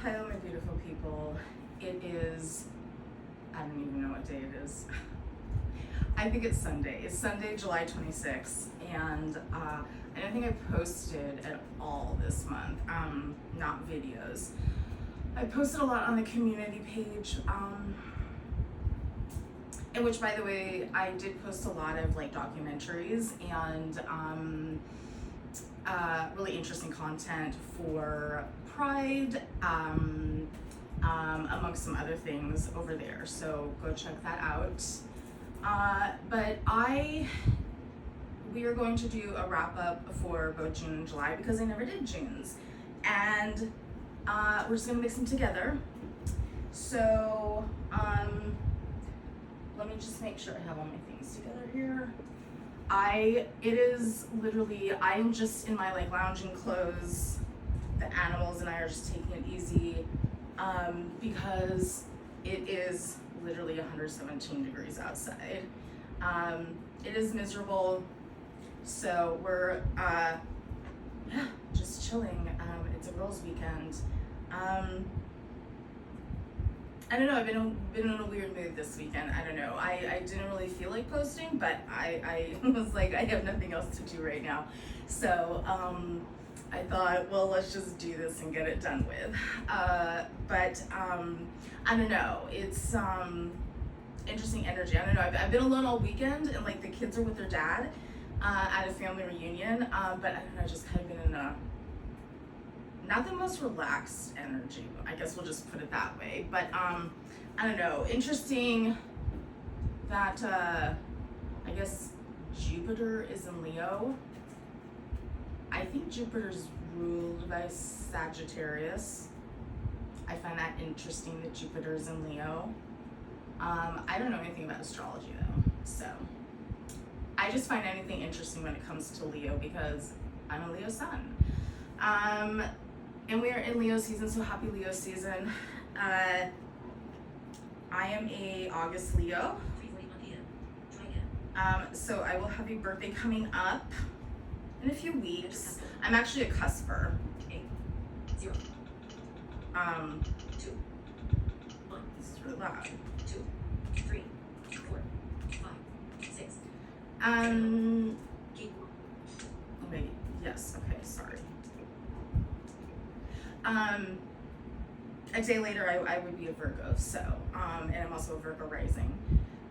Hello, my beautiful people. It is, I don't even know what day it is. I think it's Sunday. It's Sunday, July 26th, and I don't think I posted at all this month, not videos. I posted a lot on the community page, in which, by the way, I did post a lot of like documentaries and really interesting content for Pride, amongst some other things over there. So go check that out. But we are going to do a wrap up for both June and July because I never did June's, and we're just gonna mix them together. So let me just make sure I have all my things together here. It is literally, I'm just in my like lounging clothes. The animals and I are just taking it easy because it is literally 117 degrees outside. It is miserable, so we're just chilling. It's a girls' weekend. I don't know, I've been in a weird mood this weekend. I don't know. I didn't really feel like posting, but I was like, I have nothing else to do right now. So I thought, well, let's just do this and get it done with. But I don't know, it's interesting energy. I don't know, I've been alone all weekend, and like the kids are with their dad at a family reunion, but I don't know, I just kind of been in a not the most relaxed energy, I guess we'll just put it that way. But I don't know, interesting that I guess Jupiter is in Leo. I think Jupiter's ruled by Sagittarius. I find that interesting that Jupiter's in Leo. I don't know anything about astrology though, so I just find anything interesting when it comes to Leo because I'm a Leo sun. And we are in Leo season, so happy Leo season. I am a August Leo. So I will have a birthday coming up in a few weeks. I'm actually a cusper. 0, 2, 1, This is really loud. 2, 3, 4, 5, 6. Wait, yes, okay, sorry. A day later I would be a Virgo, so, and I'm also a Virgo rising.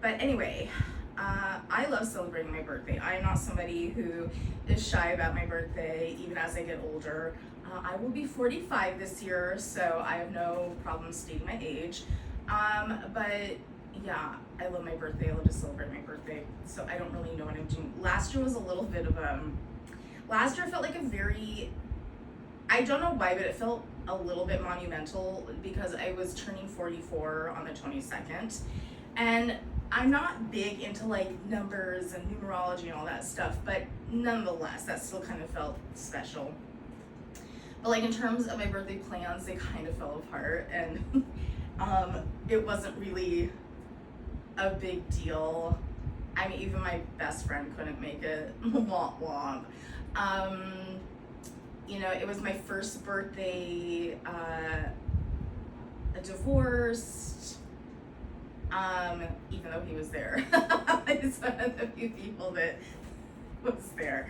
But anyway, I love celebrating my birthday. I'm not somebody who is shy about my birthday, even as I get older. I will be 45 this year, so I have no problem stating my age. But yeah, I love my birthday. I love to celebrate my birthday, so I don't really know what I'm doing. Last year was a little bit of last year felt like a very, I don't know why, but it felt a little bit monumental because I was turning 44 on the 22nd, and I'm not big into like numbers and numerology and all that stuff, but nonetheless, that still kind of felt special. But like in terms of my birthday plans, they kind of fell apart, and it wasn't really a big deal. I mean, even my best friend couldn't make it. Womp womp. You know, it was my first birthday, divorced, even though he was there. He's one of the few people that was there.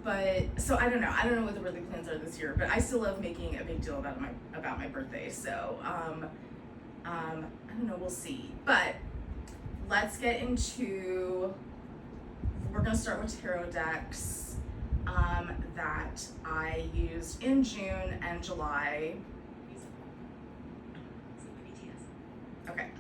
But, so I don't know what the birthday plans are this year, but I still love making a big deal about my birthday, so, I don't know, we'll see. But, let's get into, we're gonna start with tarot decks, that I used in June and July. Okay.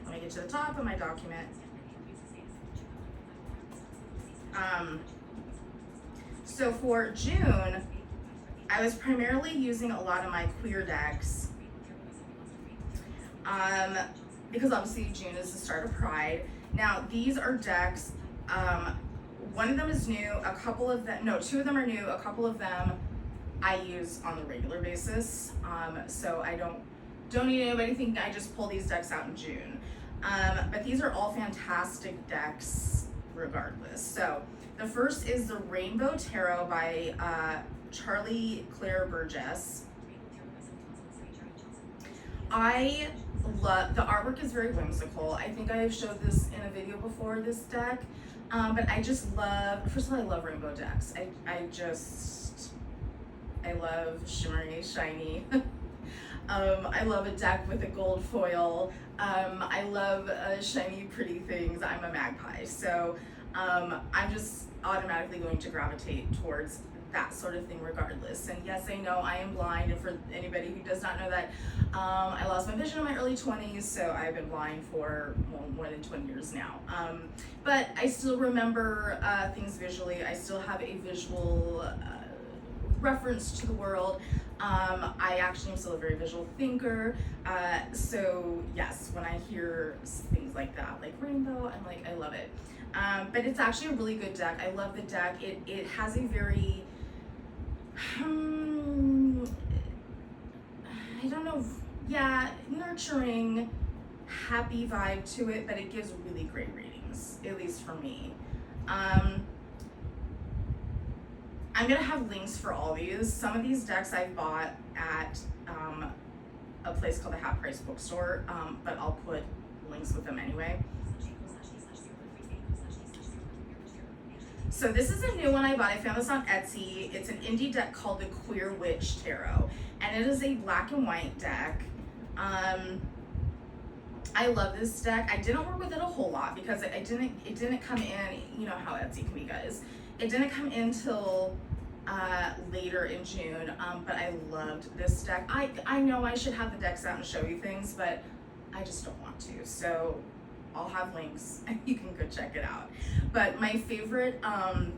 Let me get to the top of my document. So for June, I was primarily using a lot of my queer decks, because obviously June is the start of Pride. Now these are decks, one of them is new, two of them are new, a couple of them I use on the regular basis, so I don't need anybody thinking I just pull these decks out in June. But these are all fantastic decks regardless. So the first is the Rainbow Tarot by Charlie Claire Burgess. I love, the artwork is very whimsical. I think I have showed this in a video before, this deck. But I just love, first of all, I love rainbow decks. I love shimmery, shiny. I love a deck with a gold foil. I love shiny, pretty things. I'm a magpie, so I'm just automatically going to gravitate towards that sort of thing regardless. And yes, I know I am blind, and for anybody who does not know that, I lost my vision in my early 20s, so I've been blind for more than 20 years now. But I still remember things visually. I still have a visual reference to the world. I actually am still a very visual thinker, so yes, when I hear things like that, like rainbow, I'm like, I love it. But it's actually a really good deck. I love the deck. It has a very, I don't know, yeah, nurturing, happy vibe to it, but it gives really great readings, at least for me. I'm gonna have links for all these. Some of these decks I bought at a place called the Half Price Bookstore, but I'll put links with them anyway. So this is a new one I bought. I found this on Etsy. It's an indie deck called the Queer Witch Tarot, and it is a black and white deck. I love this deck. I didn't work with it a whole lot because it didn't come in. You know how Etsy can be, guys. It didn't come in till later in June, but I loved this deck. I know I should have the decks out and show you things, but I just don't want to. So I'll have links and you can go check it out. But my favorite in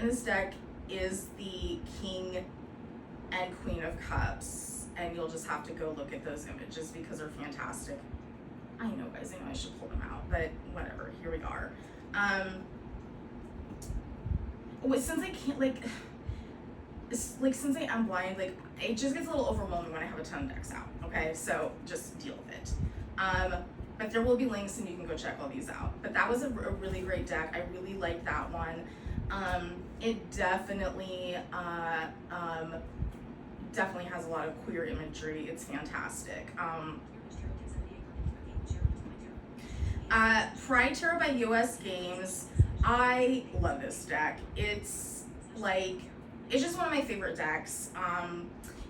this deck is the King and Queen of Cups, and you'll just have to go look at those images because they're fantastic. I know, guys, I know I should pull them out, but whatever, here we are. Since I can't, since I am blind, it just gets a little overwhelming when I have a ton of decks out, okay? So just deal with it. But there will be links and you can go check all these out. But that was a really great deck. I really liked that one. It definitely has a lot of queer imagery. It's fantastic. Pride Tarot by US Games. I love this deck. It's just one of my favorite decks.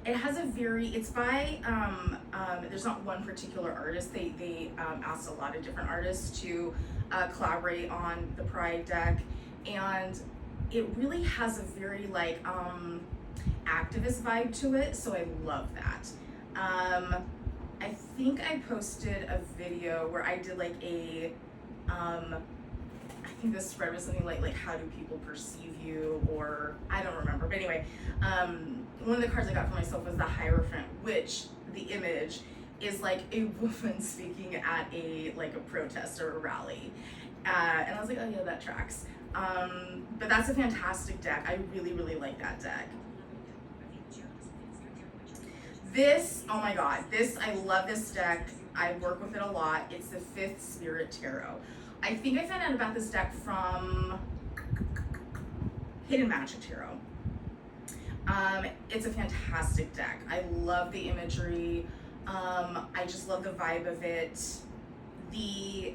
It has it's by, there's not one particular artist. They asked a lot of different artists to collaborate on the Pride deck, and it really has a very activist vibe to it, so I love that. I think I posted a video where I did I think the spread was something like how do people perceive you, or I don't remember, but anyway, one of the cards I got for myself was the Hierophant, which the image is like a woman speaking at a protest or a rally, and I was like, oh yeah, that tracks. But that's a fantastic deck. I really like that deck. This, oh my god, I love this deck. I work with it a lot. It's the Fifth Spirit Tarot. I think I found out about this deck from Hidden Magic Tarot. It's a fantastic deck. I love the imagery. I just love the vibe of it. The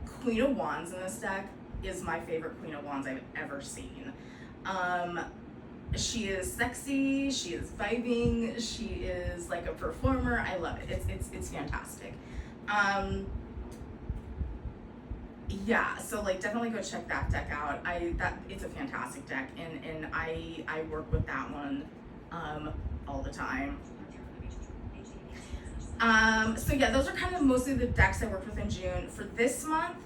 Queen of Wands in this deck is my favorite Queen of Wands I've ever seen. She is sexy, she is vibing, she is like a performer. I love it. It's fantastic. Yeah, so definitely go check that deck out. It's a fantastic deck, and I work with that one all the time. So yeah, those are kind of mostly the decks I worked with in June. For this month,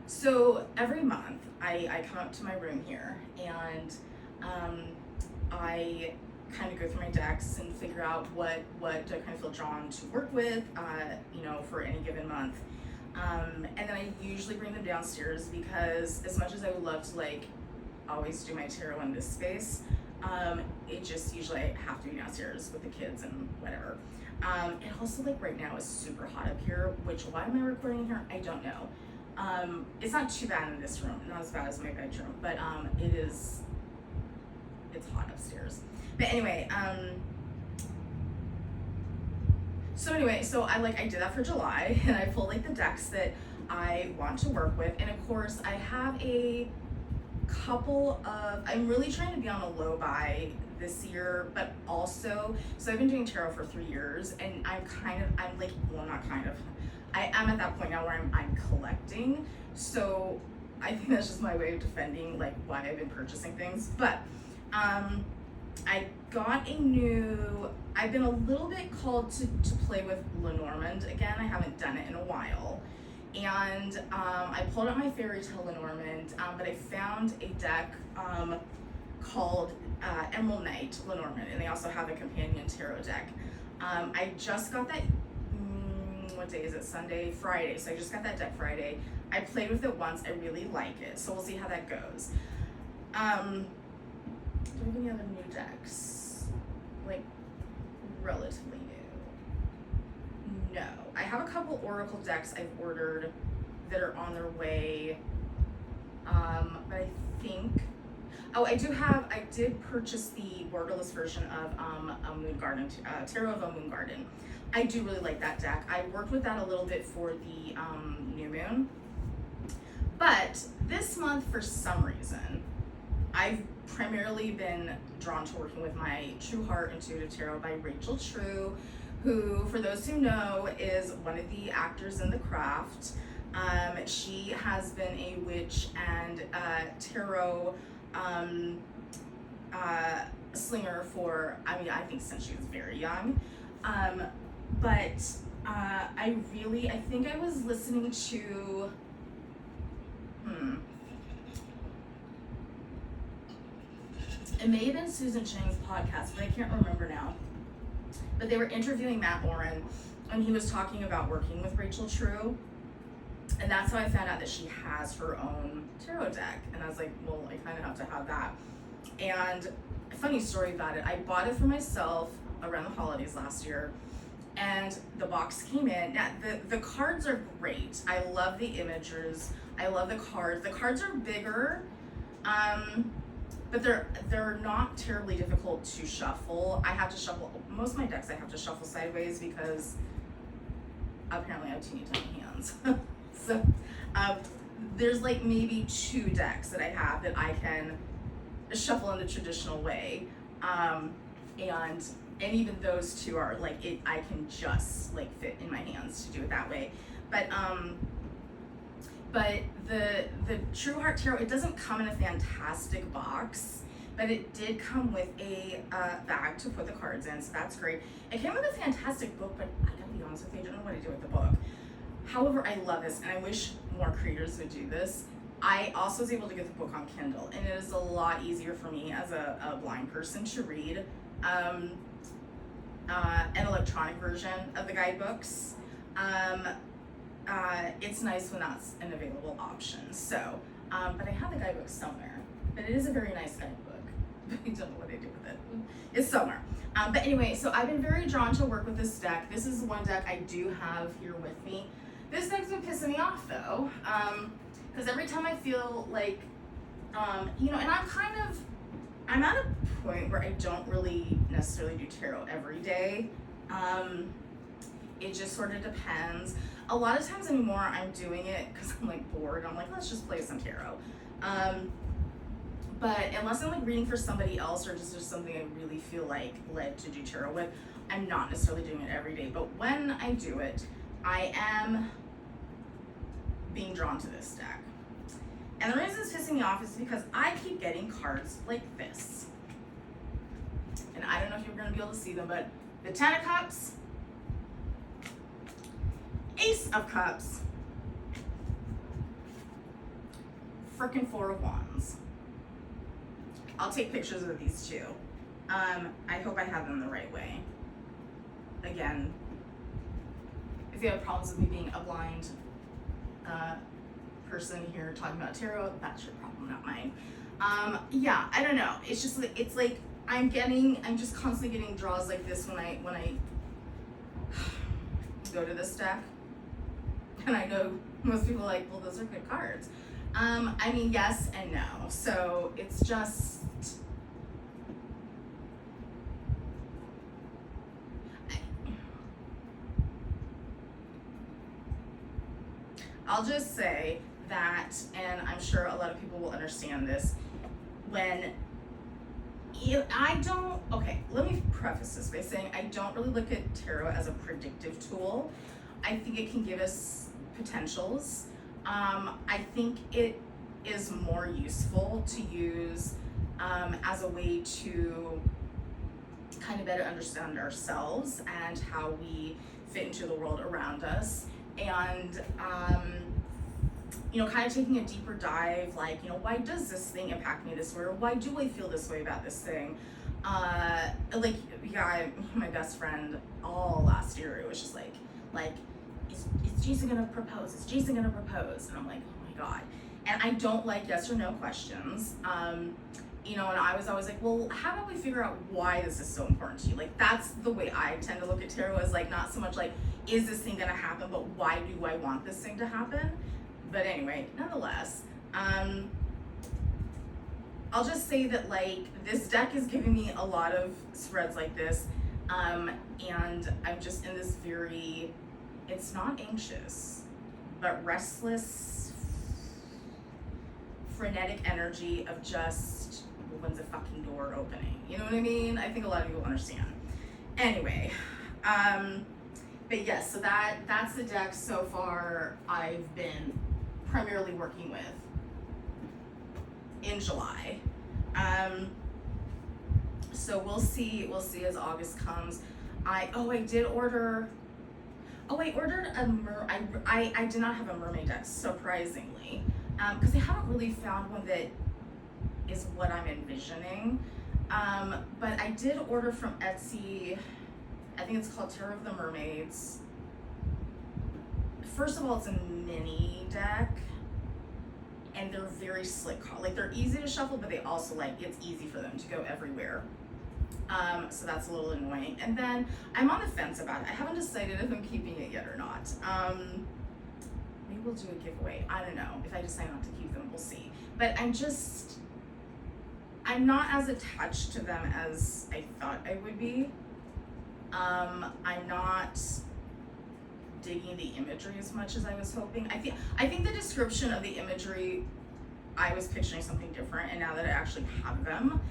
so every month I come up to my room here and I kind of go through my decks and figure out what do I kind of feel drawn to work with, for any given month. And then I usually bring them downstairs because as much as I would love to always do my tarot in this space, it just usually I have to be downstairs with the kids and whatever. It also, like, right now is super hot up here, which, why am I recording here? I don't know. It's not too bad in this room, not as bad as my bedroom, but it's hot upstairs. But anyway, so I did that for July, and I pulled like the decks that I want to work with, and of course I have a couple of, I'm really trying to be on a low buy this year, but also, so I've been doing tarot for 3 years, and I'm at that point now where I'm collecting, so I think that's just my way of defending like why I've been purchasing things. But I got I've been a little bit called to play with Lenormand again. I haven't done it in a while. And I pulled out my Fairy Tale Lenormand, but I found a deck called Emerald Knight Lenormand, and they also have a companion tarot deck. I just got that, what day is it? Sunday? Friday. So I just got that deck Friday. I played with it once. I really like it, so we'll see how that goes. Do I have any other new decks? Like, relatively new? No. I have a couple Oracle decks I've ordered that are on their way. But I think, I did purchase the borderless version of a Moon Garden, Tarot of a Moon Garden. I do really like that deck. I worked with that a little bit for the new moon. But this month, for some reason, I've primarily been drawn to working with my True Heart Intuitive Tarot by Rachel True, who, for those who know, is one of the actors in The Craft. She has been a witch and tarot slinger for, I think since she was very young. But I think I was listening to, it may have been Susan Chang's podcast, but I can't remember now. But they were interviewing Matt Oren, and he was talking about working with Rachel True. And that's how I found out that she has her own tarot deck. And I was like, well, I kind of have to have that. And a funny story about it, I bought it for myself around the holidays last year, and the box came in. Now, the cards are great. I love the images. I love the cards. The cards are bigger, but they're not terribly difficult to shuffle. I have to shuffle, most of my decks I have to shuffle sideways because apparently I have teeny tiny hands. So there's like maybe 2 decks that I have that I can shuffle in the traditional way. And even those 2 are like, I can just like fit in my hands to do it that way. But the True Heart Tarot, it doesn't come in a fantastic box, but it did come with a bag to put the cards in, so that's great. It came with a fantastic book, but I gotta be honest with you, I don't know what to do with the book. However, I love this, and I wish more creators would do this. I also was able to get the book on Kindle, and it is a lot easier for me as a blind person to read an electronic version of the guidebooks. It's nice when that's an available option. So, but I have the guidebook somewhere, but it is a very nice guidebook. I don't know what I do with it. It's somewhere. But anyway, so I've been very drawn to work with this deck. This is one deck I do have here with me. This deck's been pissing me off though, because every time I feel like, and I'm at a point where I don't really necessarily do tarot every day. It just sort of depends. A lot of times anymore, I'm doing it because I'm like bored. I'm like, let's just play some tarot. But unless I'm like reading for somebody else or just something I really feel like led to do tarot with, I'm not necessarily doing it every day. But when I do it, I am being drawn to this deck. And the reason it's pissing me off is because I keep getting cards like this. And I don't know if you're going to be able to see them, but the 10 of Cups, Ace of Cups, frickin' 4 of Wands. I'll take pictures of these 2. I hope I have them the right way. Again, if you have problems with me being a blind person here talking about tarot, that's your problem, not mine. Yeah, I don't know. It's like I'm just constantly getting draws like this when I go to this deck. And I know most people are like, well, those are good cards. I mean, yes and no. So it's just, I'll just say that, and I'm sure a lot of people will understand this, when okay, let me preface this by saying I don't really look at tarot as a predictive tool. I think it can give us potentials. I think it is more useful to use as a way to kind of better understand ourselves and how we fit into the world around us. And kind of taking a deeper dive, like, why does this thing impact me this way, or why do I feel this way about this thing? My best friend all last year, it was just like, is Jason gonna propose? Is Jason gonna propose? And I'm like, oh my God. And I don't like yes or no questions. And I was always like, well, how about we figure out why this is so important to you? Like, that's the way I tend to look at tarot, is like, not so much like, is this thing gonna happen, but why do I want this thing to happen? But anyway, nonetheless, I'll just say that, like, this deck is giving me a lot of spreads like this, and I'm just in this very, it's not anxious, but restless, frenetic energy of just, when's the fucking door opening? You know what I mean? I think a lot of people understand. Anyway, but yes, so that's the deck so far I've been primarily working with in July. So we'll see as August comes. I ordered I did not have a mermaid deck, surprisingly, because I haven't really found one that is what I'm envisioning. But I did order from Etsy. I think it's called Tarot of the Mermaids. First of all, it's a mini deck, and they're very slick. Like, they're easy to shuffle, but they also, like, it's easy for them to go everywhere. So that's a little annoying. And then I'm on the fence about it. I haven't decided if I'm keeping it yet or not. Maybe we'll do a giveaway. I don't know. If I decide not to keep them, we'll see. But I'm not as attached to them as I thought I would be. I'm not digging the imagery as much as I was hoping. I think the description of the imagery, I was picturing something different, and now that I actually have them,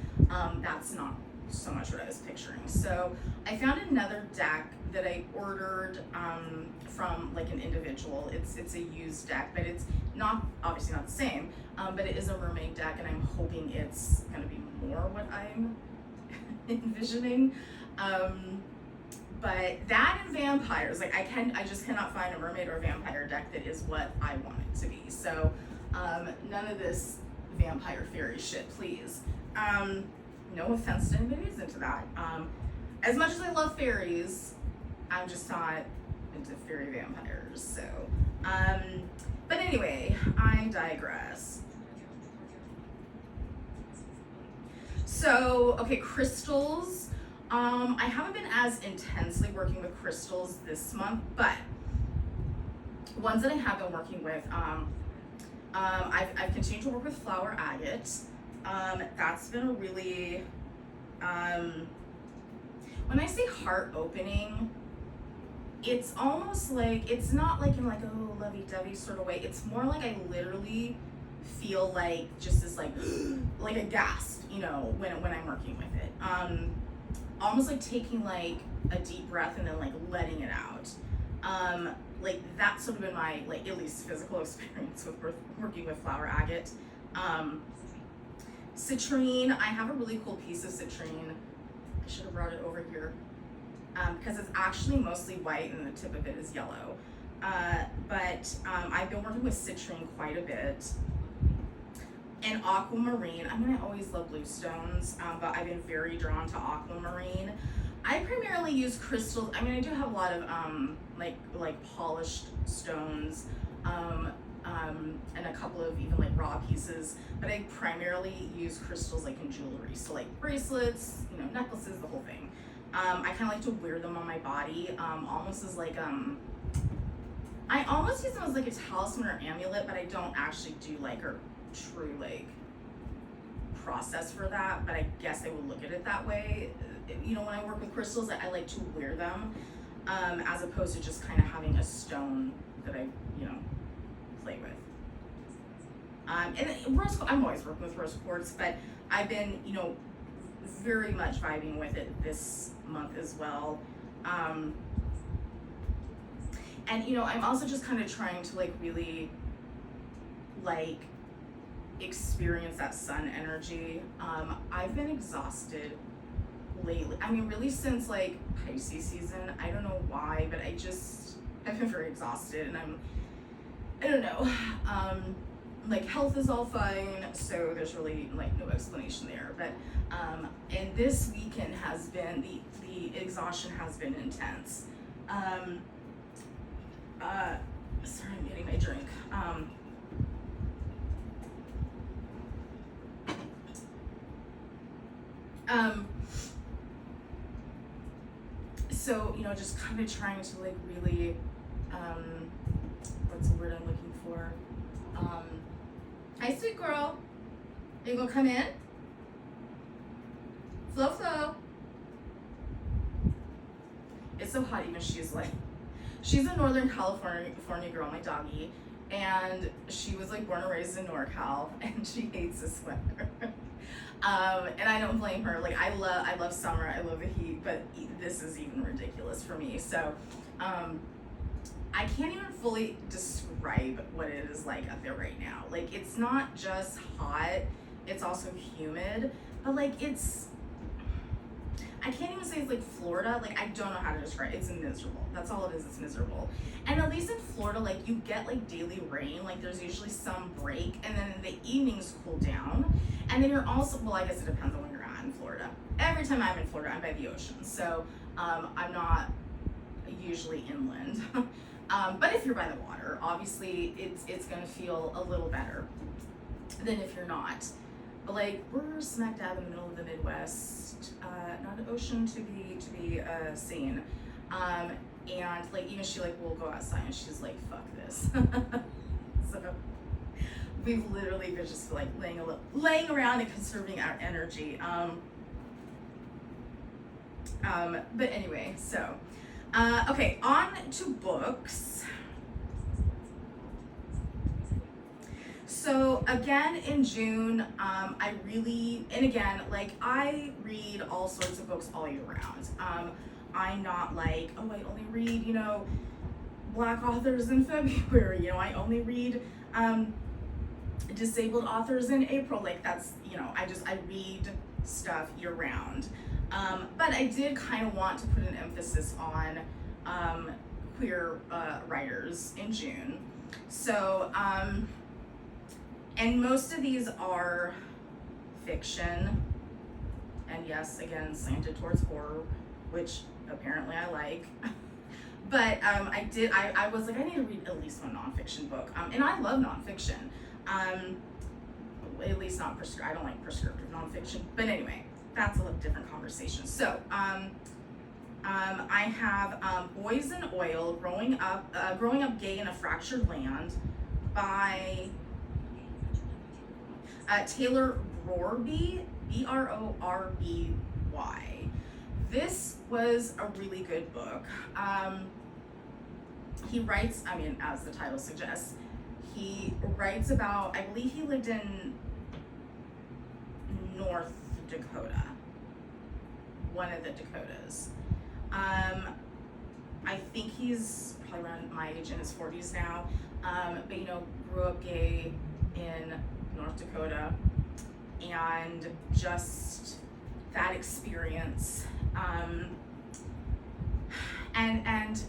that's not so much what I was picturing. So I found another deck that I ordered from, like, an individual. It's a used deck, but it's not, obviously not the same, but it is a mermaid deck, and I'm hoping it's gonna be more what I'm envisioning. But that and vampires, like, I just cannot find a mermaid or vampire deck that is what I want it to be. So none of this vampire fairy shit, please. No offense to anybody who's into that. As much as I love fairies, I'm just not into fairy vampires. So, but anyway, I digress. So, okay, crystals. I haven't been as intensely working with crystals this month, but ones that I have been working with, I've continued to work with flower agate. That's been a really, when I say heart opening, it's almost like, it's not like in like, oh, lovey-dovey sort of way. It's more like I literally feel like just this like, like a gasp, when I'm working with it. Almost like taking like a deep breath and then like letting it out. Like that's sort of been my, like, at least physical experience with working with flower agate. Citrine, I have a really cool piece of citrine. I should have brought it over here because it's actually mostly white and the tip of it is yellow. But I've been working with citrine quite a bit. And Aquamarine, I always love blue stones, but I've been very drawn to Aquamarine. I primarily use crystals. I do have a lot of like polished stones, and a couple of even like raw pieces, but I primarily use crystals like in jewelry. So like bracelets, necklaces, the whole thing. I kind of like to wear them on my body, almost as like, I almost use them as like a talisman or amulet, but I don't actually do like a true like process for that, but I guess I would look at it that way. You know, when I work with crystals, I like to wear them, as opposed to just kind of having a stone that I, you know, play with. And rose, I'm always working with rose quartz, but I've been, you know, very much vibing with it this month as well. And you know, I'm also just kind of trying to like really like experience that sun energy. I've been exhausted lately. I mean, really since like Pisces season. I don't know why, but I've been very exhausted, and I don't know. Like health is all fine, so there's really like no explanation there. But and this weekend has been the exhaustion has been intense. Sorry, I'm getting my drink. So, you know, just kind of trying to like really, what's the word I'm looking for? Hi, sweet girl. Are you gonna come in? Flo. It's so hot, even she's a Northern California girl, my doggy, and she was like born and raised in NorCal, and she hates this weather. And I don't blame her. Like I love summer, I love the heat, but this is even ridiculous for me. So, I can't even fully describe what it is like up there right now. Like it's not just hot, it's also humid, but like I can't even say it's like Florida. Like I don't know how to describe it. It's miserable. That's all it is. It's miserable. And at least in Florida, like you get like daily rain. Like there's usually some break, and then in the evenings cool down. And then you're also, well, I guess it depends on when you're at in Florida. Every time I'm in Florida, I'm by the ocean, so I'm not usually inland. But if you're by the water, obviously it's gonna feel a little better than if you're not. But like we're smack dab in the middle of the Midwest, not an ocean to be seen. And like even she like will go outside and she's like, fuck this. So we've literally been just like laying around and conserving our energy. But anyway, so okay, on to books. So again in June, I really, and again, like I read all sorts of books all year round. I'm not like, oh, I only read, you know, Black authors in February, you know, I only read disabled authors in April. Like that's, you know, I read stuff year round. But I did kind of want to put an emphasis on queer writers in June. So, and most of these are fiction, and yes, again, slanted towards horror, which apparently I like. But I was like, I need to read at least one nonfiction book. And I love nonfiction. At least not I don't like prescriptive nonfiction. But anyway, that's a different conversation. So, I have Boys in Oil, Growing Up Gay in a Fractured Land by Taylor Brorby, Brorby. This was a really good book. He writes, I mean, as the title suggests, he writes about, I believe he lived in North Dakota, one of the Dakotas. I think he's probably around my age, in his 40s now, but you know, grew up gay in North Dakota, and just that experience, and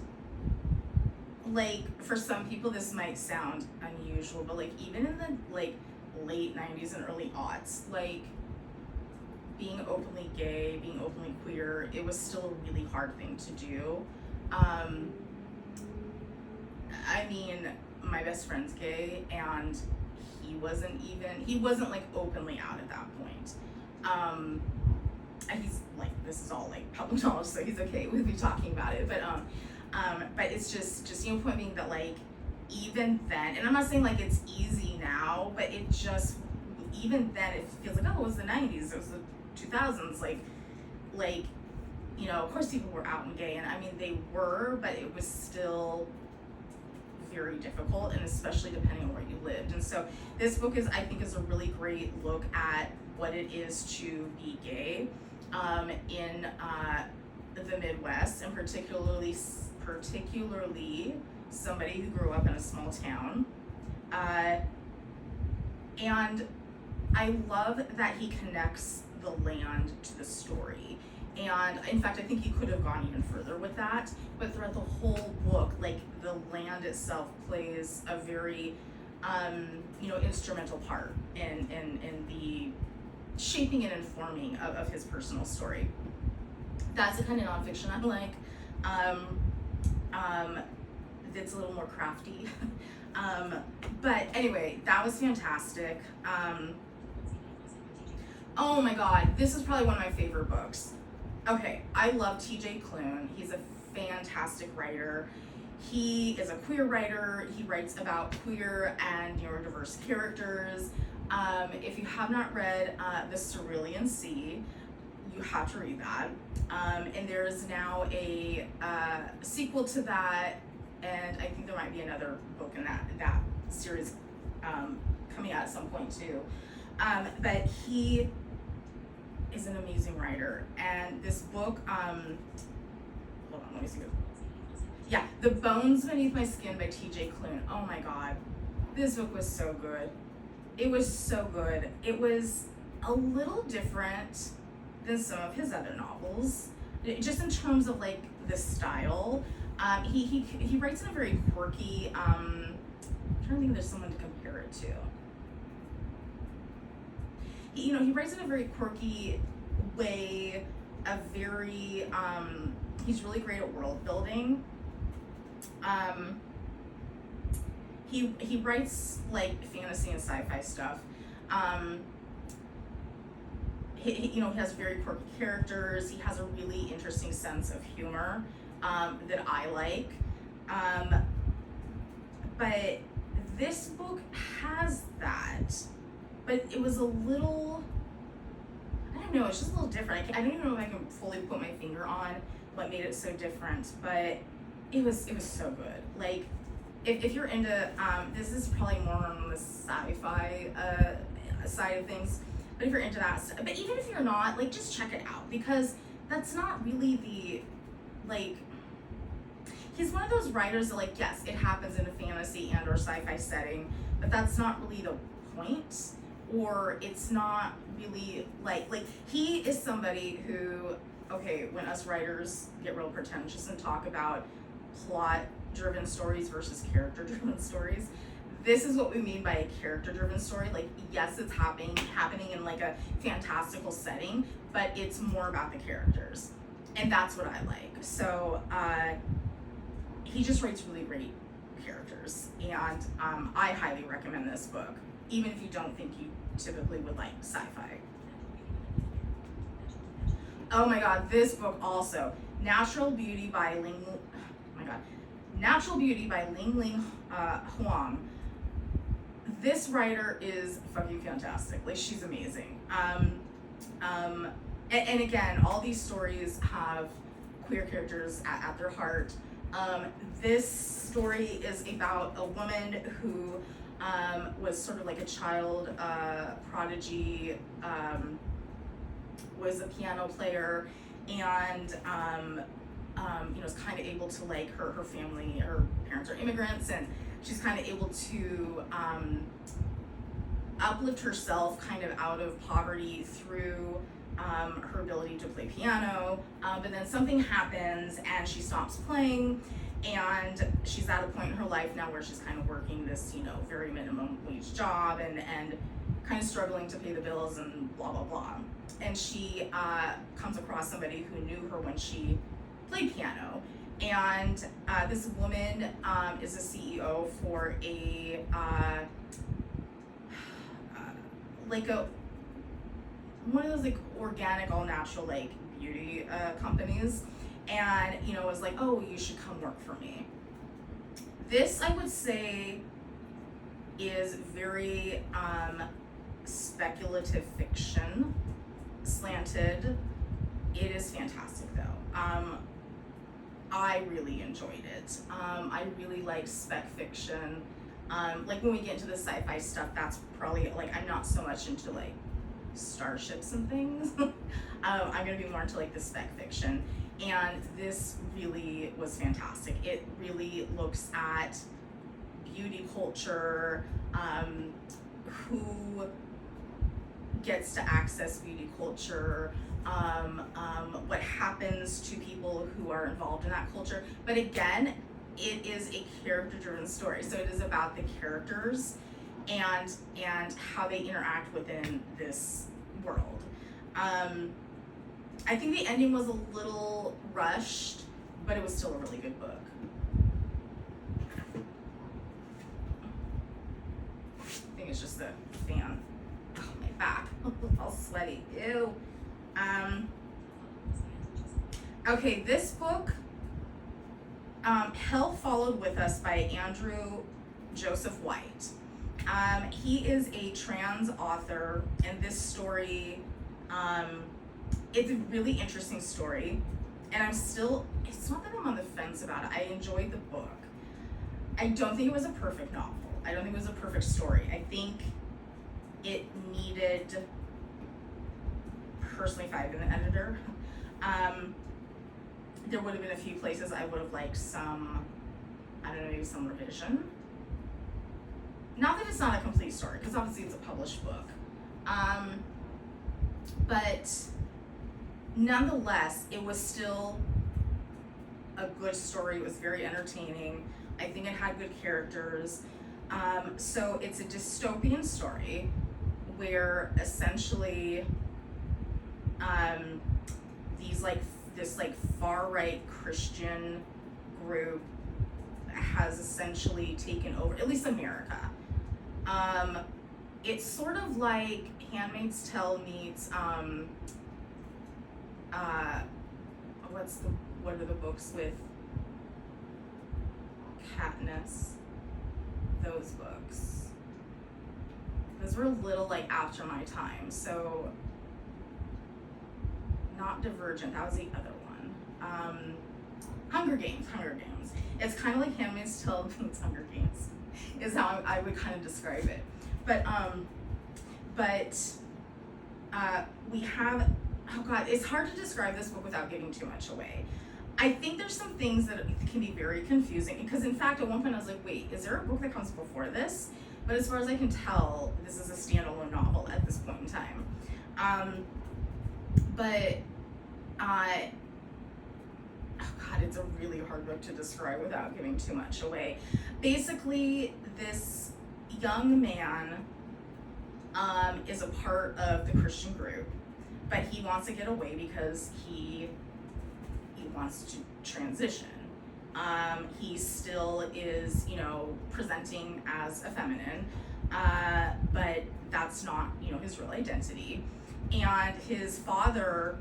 like for some people this might sound unusual, but like even in the like late 90s and early aughts, like being openly gay, being openly queer, it was still a really hard thing to do. I mean, my best friend's gay, and he wasn't like openly out at that point. and he's like, this is all like public knowledge, so he's okay with me talking about it. But it's just you know, point being that like even then, and I'm not saying like it's easy now, but it just even then it feels like, oh, it was the 90s, it was the 2000s, like you know, of course people were out and gay, and I mean they were, but it was still very difficult, and especially depending on where you lived. And so this book is, I think, is a really great look at what it is to be gay in the Midwest, and particularly somebody who grew up in a small town. And I love that he connects the land to the story. And in fact, I think he could have gone even further with that, but throughout the whole book, like the land itself plays a very, you know, instrumental part in the shaping and informing of his personal story. That's the kind of nonfiction I like. That's a little more crafty. But anyway, that was fantastic. Oh my God, this is probably one of my favorite books. Okay, I love TJ Klune. He's a fantastic writer. He is a queer writer. He writes about queer and neurodiverse characters. If you have not read The Cerulean Sea, you have to read that. And there's now a sequel to that, and I think there might be another book in that series coming out at some point too. But he is an amazing writer, and this book, hold on, let me see. Yeah, The Bones Beneath My Skin by TJ Klune. Oh my God, this book was so good. It was so good. It was a little different than some of his other novels, just in terms of like the style. He writes in a very quirky, I'm trying to think if there's someone to compare it to. He writes in a very quirky way, he's really great at world building. He writes like fantasy and sci-fi stuff. He has very quirky characters. He has a really interesting sense of humor that I like. But this book has that, but it was a little, I don't know, it's just a little different. I don't even know if I can fully put my finger on what made it so different, but it was so good. Like, if you're into, this is probably more on the sci-fi side of things, but if you're into that stuff, but even if you're not, like, just check it out, because that's not really the, like, he's one of those writers that, like, yes, it happens in a fantasy and or sci-fi setting, but that's not really the point, or it's not really, like he is somebody who, okay, when us writers get real pretentious and talk about plot-driven stories versus character-driven stories, this is what we mean by a character-driven story. Like, yes, it's happening in like a fantastical setting, but it's more about the characters, and that's what I like. So he just writes really great characters, and I highly recommend this book, even if you don't think you typically would like sci-fi. Oh my God, this book also, Natural Beauty by Ling Huang. This writer is fucking fantastic. Like, she's amazing. And again, all these stories have queer characters at their heart. This story is about a woman who was sort of like a child prodigy, was a piano player, and is kind of able to, like, her family, her parents are immigrants, and she's kind of able to uplift herself kind of out of poverty through her ability to play piano, but then something happens and she stops playing, and she's at a point in her life now where she's kind of working this, very minimum wage job and kind of struggling to pay the bills and blah, blah, blah. And she comes across somebody who knew her when she played piano. And this woman is a CEO for one of those like organic, all natural like beauty companies, and you know was like, oh, you should come work for me. This I would say is very speculative fiction slanted. It is fantastic though. I really enjoyed it. I really like spec fiction. Like when we get into the sci-fi stuff, that's probably like, I'm not so much into like starships and things. I'm gonna be more into like the spec fiction. And this really was fantastic. It really looks at beauty culture, who gets to access beauty culture, what happens to people who are involved in that culture. But again, it is a character-driven story, so it is about the characters and how they interact within this world. I think the ending was a little rushed, but it was still a really good book. I think it's just the fan. Oh, my back, all sweaty. Ew. Okay, this book, Hell Followed With Us by Andrew Joseph White. He is a trans author, and this story, it's a really interesting story, and it's not that I'm on the fence about it. I enjoyed the book. I don't think it was a perfect novel. I don't think it was a perfect story. I think it needed, personally, if I had been the editor, there would have been a few places I would have liked some, I don't know, maybe some revision. Not that it's not a complete story, because obviously it's a published book. But nonetheless, it was still a good story. It was very entertaining. I think it had good characters. So it's a dystopian story where essentially this far-right Christian group has essentially taken over, at least America. It's sort of like Handmaid's Tale meets what are the books with Katniss? Those books. Those were a little like after my time, so not Divergent, that was the other one. Hunger Games. It's kind of like Handmaid's Tale meets Hunger Games, is how I would kind of describe it. But we have, oh God, it's hard to describe this book without giving too much away. I think there's some things that can be very confusing, because in fact at one point I was like, wait, is there a book that comes before this? But as far as I can tell, this is a standalone novel at this point in time. Oh God, it's a really hard book to describe without giving too much away. Basically, this young man is a part of the Christian group, but he wants to get away because he wants to transition. He still is, presenting as a feminine, but that's not, his real identity. And his father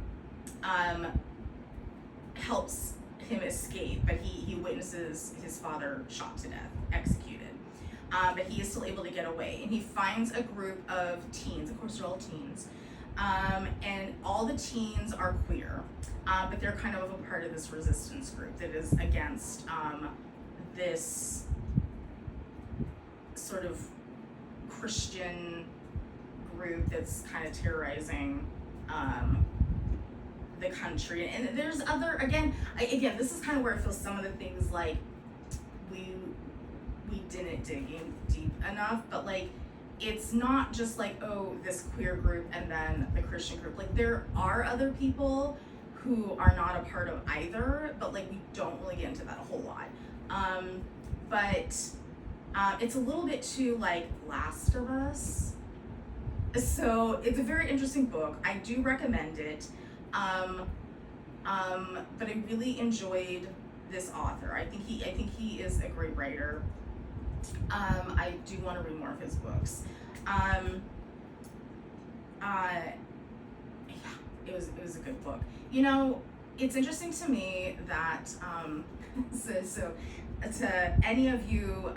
helps him escape, but he witnesses his father shot to death, executed. But he is still able to get away, and he finds a group of teens, of course they're all teens, and all the teens are queer, but they're kind of a part of this resistance group that is against this sort of Christian group that's kind of terrorizing the country. And there's other, again, this is kind of where I feel some of the things like we didn't dig in deep enough, but like it's not just like, oh, this queer group and then the Christian group. Like there are other people who are not a part of either, but like we don't really get into that a whole lot. But it's a little bit too like Last of Us. So it's a very interesting book. I do recommend it. But I really enjoyed this author. I think he is a great writer. I do want to read more of his books. it was a good book. You know, it's interesting to me that so to any of you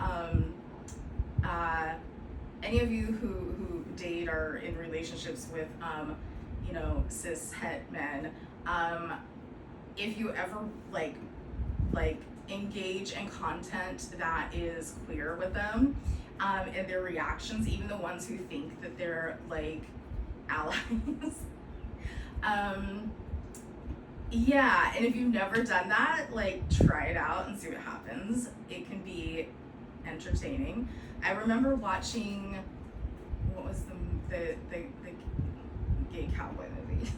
who date or in relationships with you know, cis het men, if you ever like engage in content that is queer with them, and their reactions, even the ones who think that they're like allies, yeah, and if you've never done that, like try it out and see what happens. It can be entertaining. I remember watching, what was the gay cowboy movie?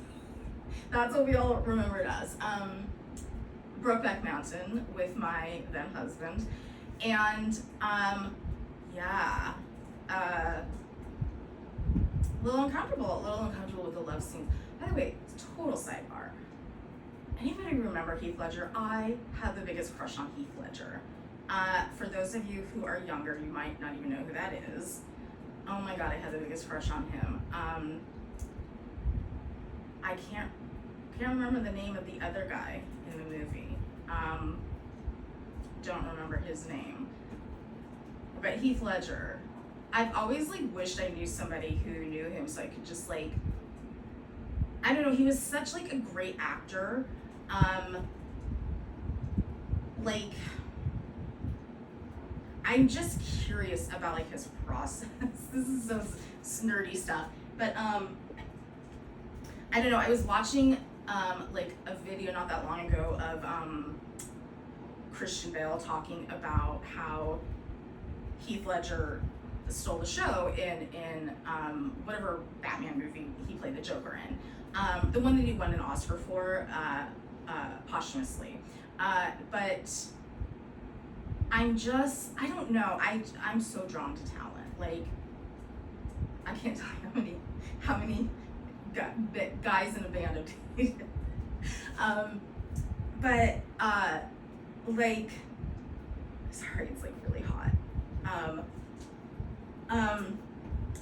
That's what we all remember it as. Brokeback Mountain with my then husband, and yeah, a little uncomfortable with the love scene. By the way, total sidebar. Anybody remember Heath Ledger? I had the biggest crush on Heath Ledger. For those of you who are younger, you might not even know who that is. Oh my god, I had the biggest crush on him. I can't remember the name of the other guy in the movie. Don't remember his name. But Heath Ledger. I've always like wished I knew somebody who knew him so I could just like, I don't know, he was such like a great actor. Like, I'm just curious about like his process. This is so nerdy stuff, but I don't know. I was watching like a video not that long ago of Christian Bale talking about how Heath Ledger stole the show in whatever Batman movie he played the Joker in, the one that he won an Oscar for posthumously, but I don't know, I'm so drawn to talent. Like, I can't tell you how many guys in a band have dated. But like, sorry, it's like really hot.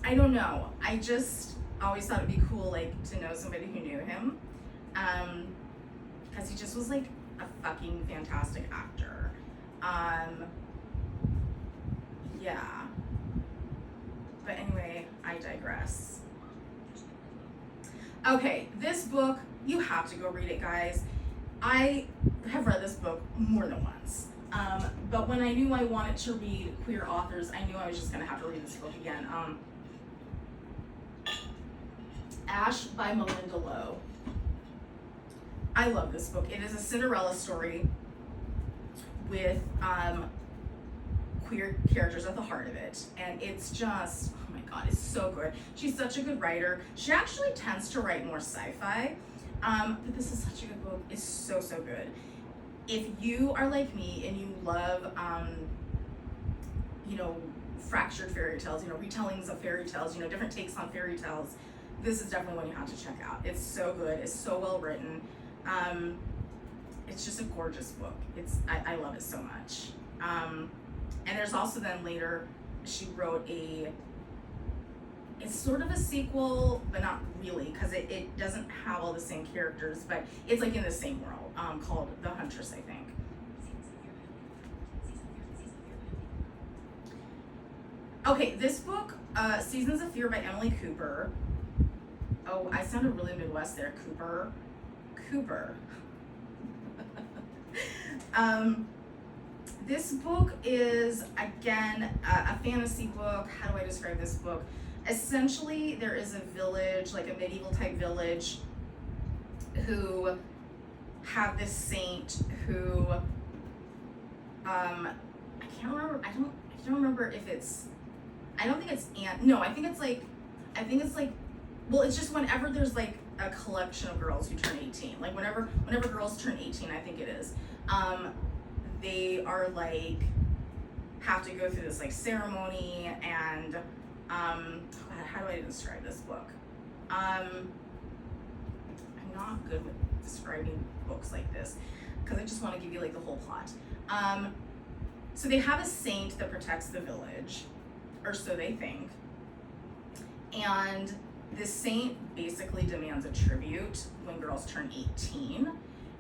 I don't know. I just always thought it'd be cool, like, to know somebody who knew him, because he just was like a fucking fantastic actor. Yeah. But anyway, I digress. Okay, this book, you have to go read it, guys. I have read this book more than once. But when I knew I wanted to read queer authors, I knew I was just gonna have to read this book again. Ash by Malinda Lo. I love this book. It is a Cinderella story with queer characters at the heart of it. And it's just, oh my god, it's so good. She's such a good writer. She actually tends to write more sci-fi. But this is such a good book. It's so, so good. If you are like me and you love, you know, fractured fairy tales, you know, retellings of fairy tales, you know, different takes on fairy tales, this is definitely one you have to check out. It's so good. It's so well written. It's just a gorgeous book. I love it so much. And there's also then later, she wrote it's sort of a sequel, but not really, because it doesn't have all the same characters, but it's like in the same world, called The Huntress, I think. Okay, this book, Seasons of Fear by Emily Cooper. Oh, I sounded really Midwest there, Cooper. This book is, again, a fantasy book. How do I describe this book? Essentially, there is a village, like a medieval type village, who have this saint who, I can't remember, I don't remember if it's, I don't think it's no, I think it's like, well, it's just whenever there's like a collection of girls who turn 18, like whenever girls turn 18, I think it is, they are like, have to go through this like ceremony, and how do I describe this book? I'm not good with describing books like this because I just want to give you like the whole plot. So they have a saint that protects the village, or so they think, and the saint basically demands a tribute when girls turn 18,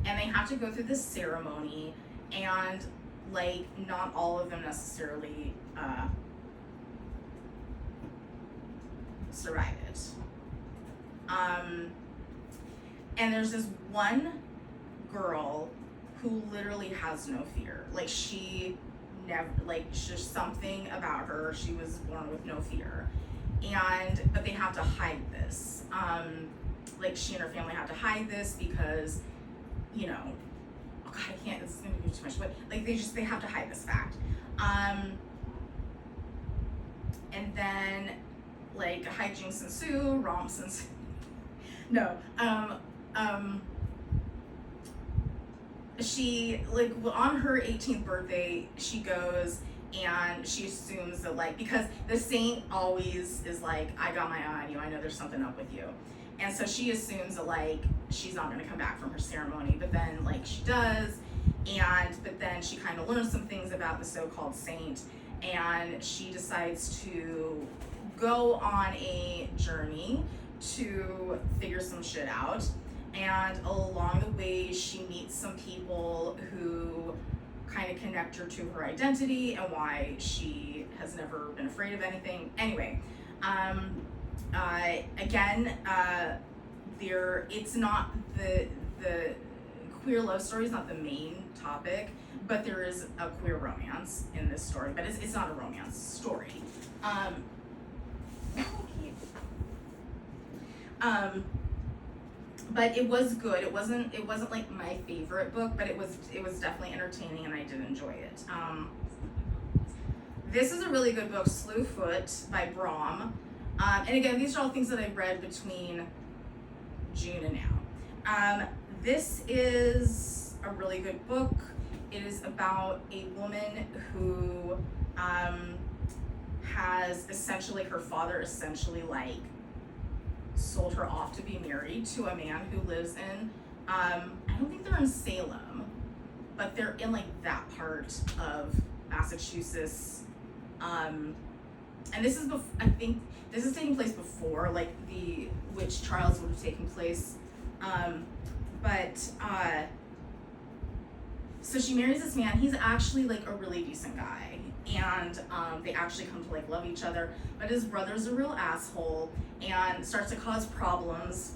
and they have to go through this ceremony, and like not all of them necessarily survive it. And there's this one girl who literally has no fear. Like she never, like just something about her, she was born with no fear. But they have to hide this. Like she and her family have to hide this because, you know, oh God, I can't, this is gonna be too much, but like they have to hide this fact. And then like hijinks ensue, romps ensue. No, she, like, on her 18th birthday, she goes and she assumes that, like, because the saint always is like, I got my eye on you, I know there's something up with you. And so she assumes that, like, she's not gonna come back from her ceremony, but then, like, she does, but then she kind of learns some things about the so-called saint, and she decides to go on a journey to figure some shit out. And along the way, she meets some people who kind of connect her to her identity and why she has never been afraid of anything. Anyway, it's not the queer love story is not the main topic, but there is a queer romance in this story, but it's not a romance story. But it was good. It wasn't like my favorite book, but it was definitely entertaining and I did enjoy it. This is a really good book, Slewfoot by Brom. And again, these are all things that I read between June and now. This is a really good book. It is about a woman who has essentially, her father essentially like sold her off to be married to a man who lives in, I don't think they're in Salem, but they're in like that part of Massachusetts. And this is, I think this is taking place before like the witch trials would have taken place. So she marries this man. He's actually like a really decent guy, and they actually come to like love each other, but his brother's a real asshole and starts to cause problems.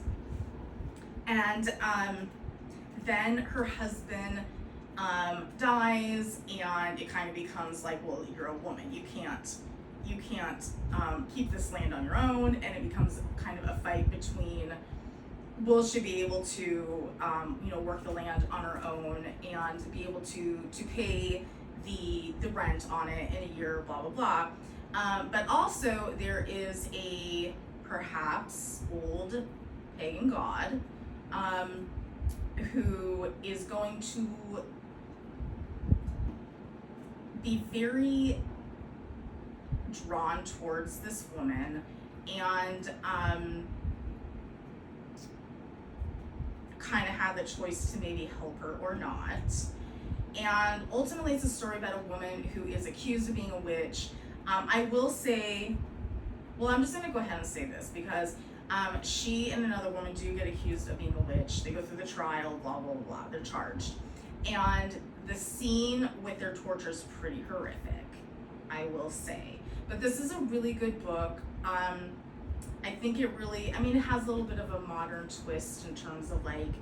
And then her husband dies, and it kind of becomes like, well, you're a woman, you can't keep this land on your own, and it becomes kind of a fight between, will she be able to work the land on her own and be able to pay the rent on it in a year, blah blah blah. But also there is a perhaps old pagan god who is going to be very drawn towards this woman, and kind of have the choice to maybe help her or not. And ultimately it's a story about a woman who is accused of being a witch. I will say, well, I'm just gonna go ahead and say this because she and another woman do get accused of being a witch. They go through the trial, blah, blah, blah, they're charged. And the scene with their torture is pretty horrific, I will say. But this is a really good book. I think it really, it has a little bit of a modern twist in terms of like,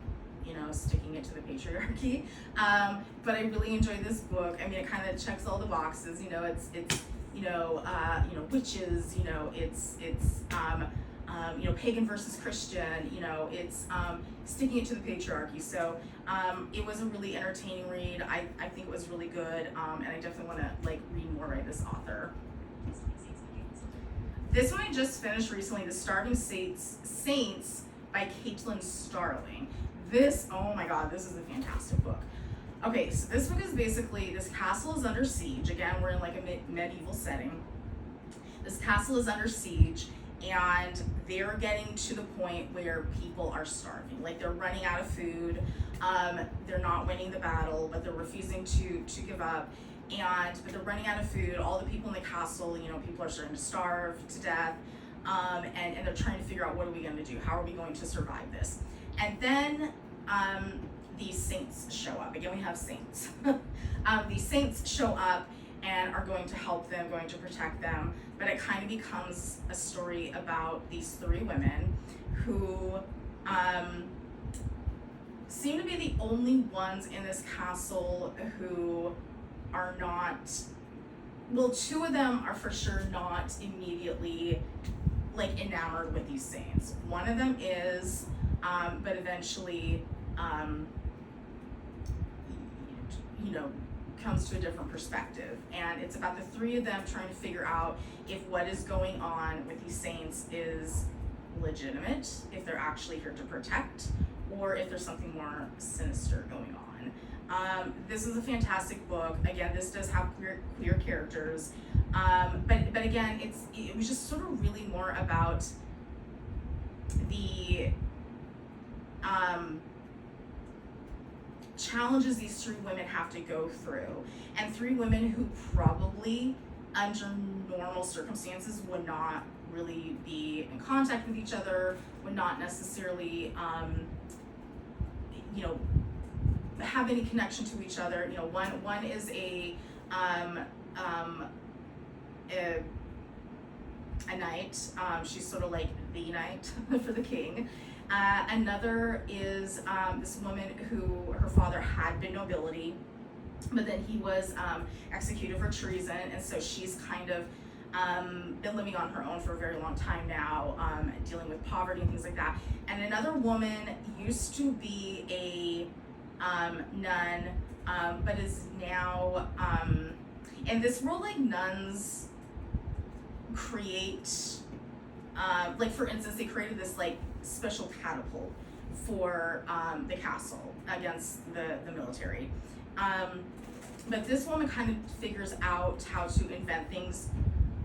sticking it to the patriarchy. But I really enjoyed this book. It kind of checks all the boxes. It's witches. It's pagan versus Christian. It's sticking it to the patriarchy. So it was a really entertaining read. I think it was really good, and I definitely want to like read more by this author. This one I just finished recently, The Starving Saints by Caitlin Starling. This, oh my god, this is a fantastic book. Okay, so this book is basically, this castle is under siege. Again, we're in like a medieval setting. This castle is under siege, and they're getting to the point where people are starving. Like they're running out of food. They're not winning the battle, but they're refusing to give up. But they're running out of food. All the people in the castle, people are starting to starve to death. and they're trying to figure out what are we going to do, how are we going to survive this. And then these saints show up. Again, we have saints. These saints show up and are going to help them, going to protect them, but it kind of becomes a story about these three women who seem to be the only ones in this castle who are not, well, two of them are for sure not immediately like enamored with these saints. One of them is, but eventually, you know, comes to a different perspective. And it's about the three of them trying to figure out if what is going on with these saints is legitimate, if they're actually here to protect, or if there's something more sinister going on. This is a fantastic book. Again, this does have queer characters, but again, it was just sort of really more about the challenges these three women have to go through, and three women who probably under normal circumstances would not really be in contact with each other, would not necessarily you know, have any connection to each other. You know, one is a knight. She's sort of like the knight for the king. Another is this woman who her father had been nobility, but then he was executed for treason, and so she's kind of been living on her own for a very long time now, dealing with poverty and things like that. And another woman used to be a nun, but is now in this world, like nuns create, like for instance, they created this like special catapult for the castle against the military. But this woman kind of figures out how to invent things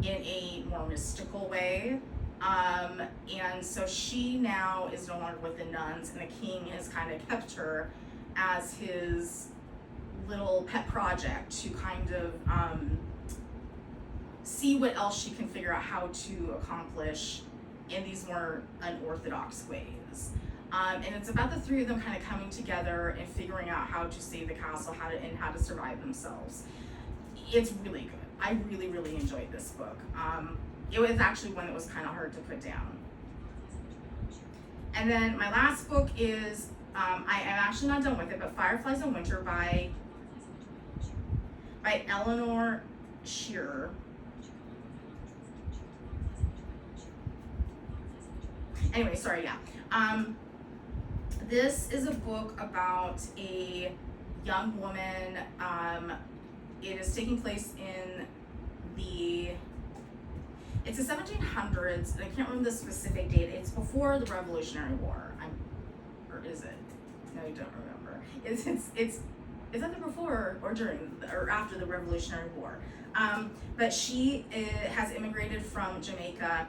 in a more mystical way. And so she now is no longer with the nuns, and the king has kind of kept her as his little pet project to kind of see what else she can figure out how to accomplish in these more unorthodox ways. And it's about the three of them kind of coming together and figuring out how to save the castle, how to survive themselves. It's really good. I really, really enjoyed this book. It was actually one that was kind of hard to put down. And then my last book is, I am actually not done with it, but Fireflies in Winter by Eleanor Shearer. Anyway, sorry, yeah. This is a book about a young woman. It is taking place in it's the 1700s, and I can't remember the specific date. It's before the Revolutionary War. Or is it? No, you don't remember. It's either before or during or after the Revolutionary War. But she has immigrated from Jamaica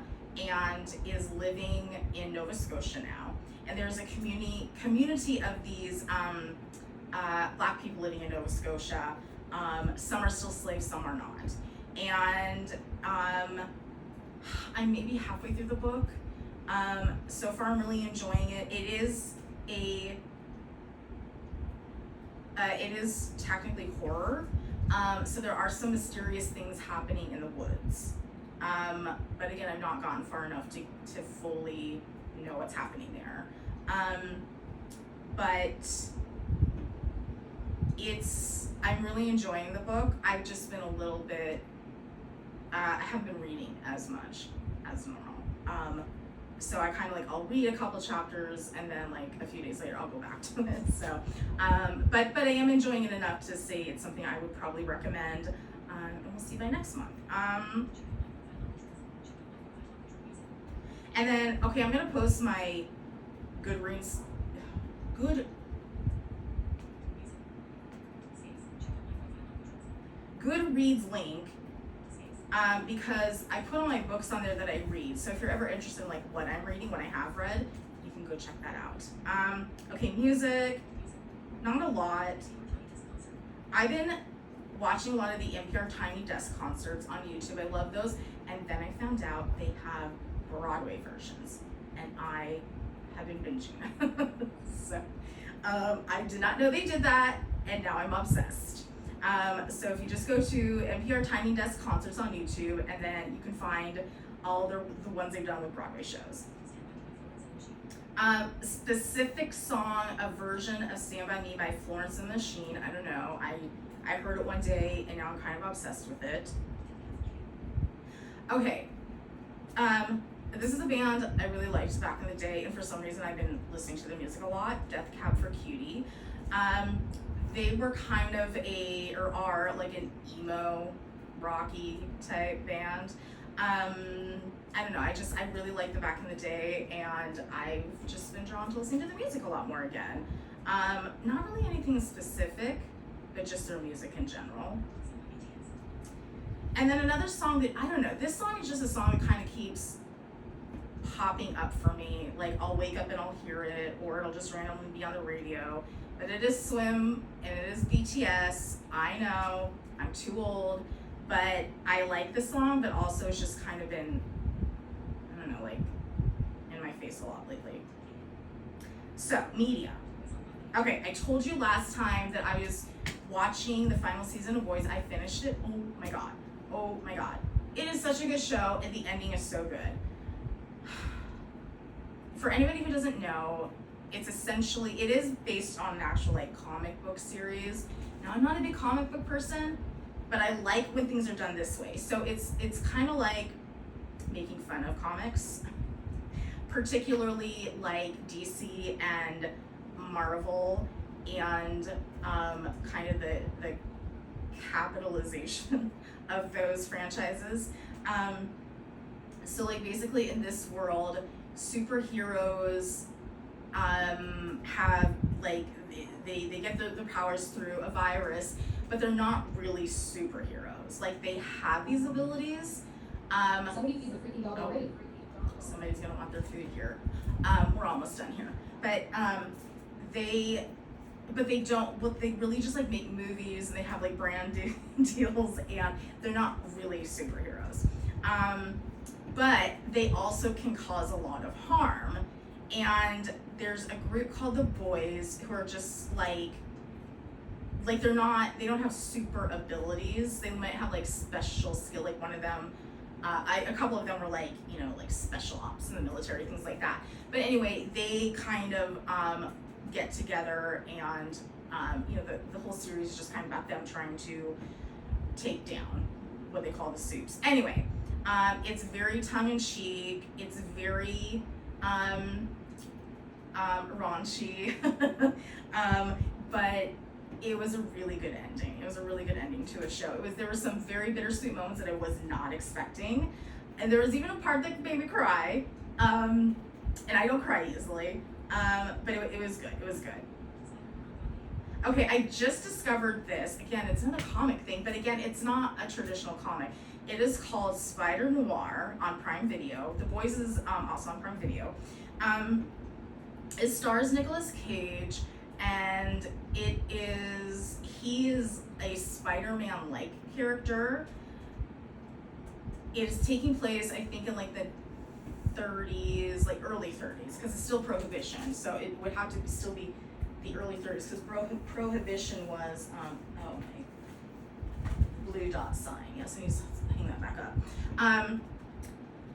and is living in Nova Scotia now. And there's a community of these Black people living in Nova Scotia. Some are still slaves, some are not. And I'm maybe halfway through the book. So far I'm really enjoying it. It is technically horror. So there are some mysterious things happening in the woods. But again, I've not gotten far enough to fully know what's happening there. But I'm really enjoying the book. I've just been a little bit, I haven't been reading as much as normal. So I kind of like, I'll read a couple chapters and then like a few days later I'll go back to it. So, but I am enjoying it enough to say it's something I would probably recommend. And we'll see by next month. And then, okay, I'm gonna post my Goodreads link because I put all my books on there that I read. So if you're ever interested in like what I'm reading, what I have read, you can go check that out. Okay, music, not a lot. I've been watching a lot of the NPR Tiny Desk concerts on YouTube. I love those. And then I found out they have Broadway versions, and I have been binging. So I did not know they did that, and now I'm obsessed. So if you just go to NPR Tiny Desk Concerts on YouTube, and then you can find all the ones they've done with Broadway shows. Specific song, a version of Stand By Me by Florence and the Machine. I don't know. I heard it one day, and now I'm kind of obsessed with it. Okay. This is a band I really liked back in the day, and for some reason I've been listening to their music a lot. Death Cab for Cutie. They were kind of are like an emo, rocky type band. I don't know, I really liked them back in the day, and I've just been drawn to listening to their music a lot more again. Not really anything specific, but just their music in general. And then another song that, I don't know, this song is just a song that kind of keeps popping up for me. Like, I'll wake up and I'll hear it, or it'll just randomly be on the radio. But it is Swim, and it is BTS. I know, I'm too old, but I like this song, but also it's just kind of been, I don't know, like, in my face a lot lately. So, media. Okay, I told you last time that I was watching the final season of Boys. I finished it. Oh my god. Oh my god. It is such a good show, and the ending is so good. For anybody who doesn't know, it is based on an actual like comic book series. Now, I'm not a big comic book person, but I like when things are done this way. So it's kind of like making fun of comics, particularly like DC and Marvel, and kind of the capitalization of those franchises. So like basically in this world, superheroes have like they get their powers through a virus, but they're not really superheroes. Like, they have these abilities. Somebody feed the freaking dog already. Somebody's gonna want their food here. We're almost done here. But they don't, but they really just like make movies, and they have like brand deals, and they're not really superheroes. But they also can cause a lot of harm. And there's a group called the Boys who are just like they don't have super abilities. They might have like special skill, like one of them, a couple of them were like, you know, like special ops in the military, things like that. But anyway, they kind of get together, and you know, the whole series is just kind of about them trying to take down what they call the Supes. Anyway, it's very tongue-in-cheek, it's very raunchy, but it was a really good ending. It was a really good ending to a show. There were some very bittersweet moments that I was not expecting, and there was even a part that made me cry. And I don't cry easily, but it was good. It was good. Okay, I just discovered this. Again, it's not a comic thing, but again, it's not a traditional comic. It is called Spider Noir on Prime Video. The Boys is also on Prime Video. It stars Nicolas Cage, and he is a Spider-Man-like character. It is taking place, I think, in like the 30s, like early 30s, because it's still Prohibition, so it would have to still be the early 30s, because Prohibition was, oh, my blue dot sign, yes, I need to hang that back up.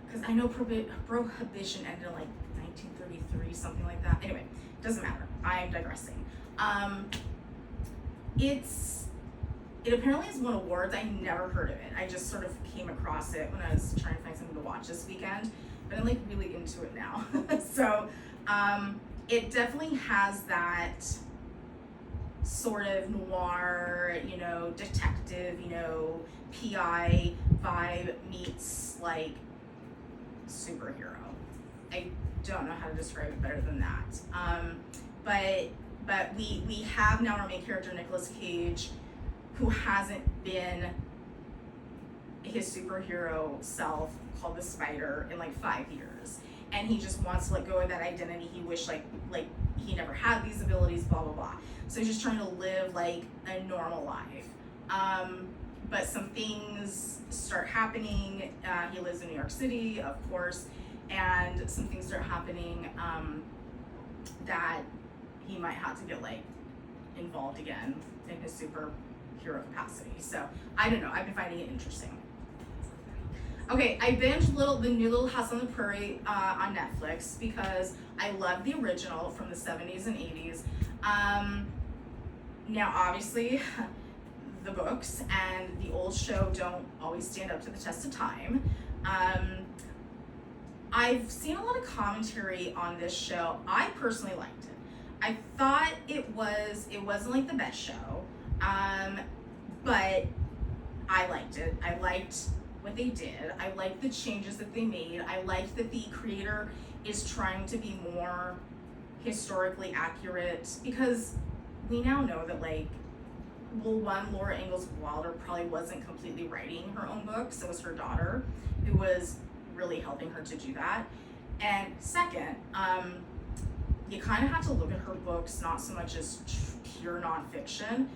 Because I know Prohibition ended in like 1933, something like that. Anyway, doesn't matter. I'm digressing. It apparently has won awards. I never heard of it. I just sort of came across it when I was trying to find something to watch this weekend, but I'm like really into it now. So it definitely has that sort of noir, you know, detective, you know, PI vibe meets like superhero. I don't know how to describe it better than that. But we have now our main character, Nicolas Cage, who hasn't been his superhero self, called the Spider, in like 5 years, and he just wants to let go of that identity. He wished like he never had these abilities, blah blah blah. So he's just trying to live like a normal life. But some things start happening. He lives in New York City, of course, and some things start happening that he might have to get like involved again in his superhero capacity. So I don't know, I've been finding it interesting. Okay, I binged the new Little House on the Prairie on Netflix because I love the original from the 70s and 80s. Now obviously the books and the old show don't always stand up to the test of time. I've seen a lot of commentary on this show. I personally liked it. I thought it wasn't like the best show, but I liked it. I liked what they did. I liked the changes that they made. I liked that the creator is trying to be more historically accurate, because we now know that Laura Ingalls Wilder probably wasn't completely writing her own books. It was her daughter who was really helping her to do that. And second, you kind of have to look at her books not so much as pure nonfiction,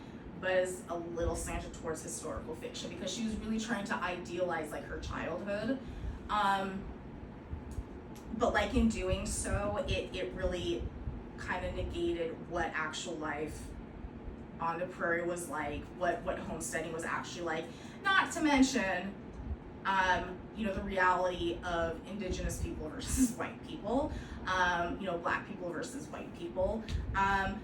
but as a little slanted towards historical fiction, because she was really trying to idealize like her childhood. But like in doing so, it really kind of negated what actual life on the prairie was like, what homesteading was actually like. Not to mention, the reality of indigenous people versus white people, black people versus white people.